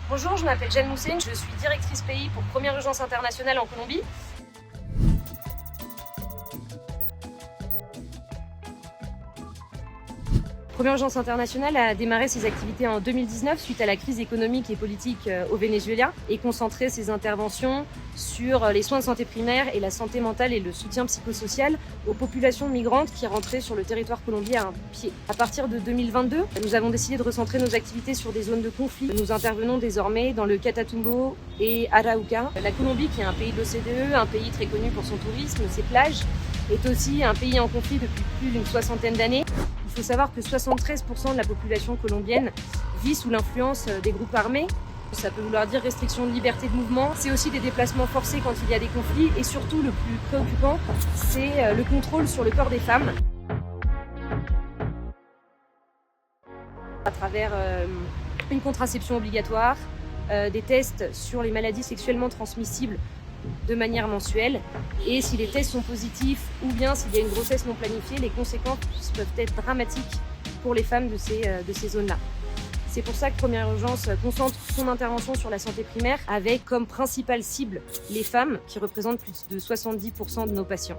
Bonjour, je m'appelle Jeanne Moussène, je suis directrice pays pour Première Urgence Internationale en Colombie. Première Urgence Internationale a démarré ses activités en 2019 suite à la crise économique et politique au Venezuela et concentré ses interventions sur les soins de santé primaire et la santé mentale et le soutien psychosocial aux populations migrantes qui rentraient sur le territoire colombien à un pied. À partir de 2022, nous avons décidé de recentrer nos activités sur des zones de conflit. Nous intervenons désormais dans le Catatumbo et Arauca. La Colombie, qui est un pays de l'OCDE, un pays très connu pour son tourisme, ses plages, est aussi un pays en conflit depuis plus d'une soixantaine d'années. Il faut savoir que 73% de la population colombienne vit sous l'influence des groupes armés. Ça peut vouloir dire restriction de liberté de mouvement. C'est aussi des déplacements forcés quand il y a des conflits. Et surtout, le plus préoccupant, c'est le contrôle sur le corps des femmes. À travers une contraception obligatoire, des tests sur les maladies sexuellement transmissibles de manière mensuelle, et si les tests sont positifs ou bien s'il y a une grossesse non planifiée, les conséquences peuvent être dramatiques pour les femmes de ces zones-là. C'est pour ça que Première Urgence concentre son intervention sur la santé primaire avec comme principale cible les femmes qui représentent plus de 70% de nos patients.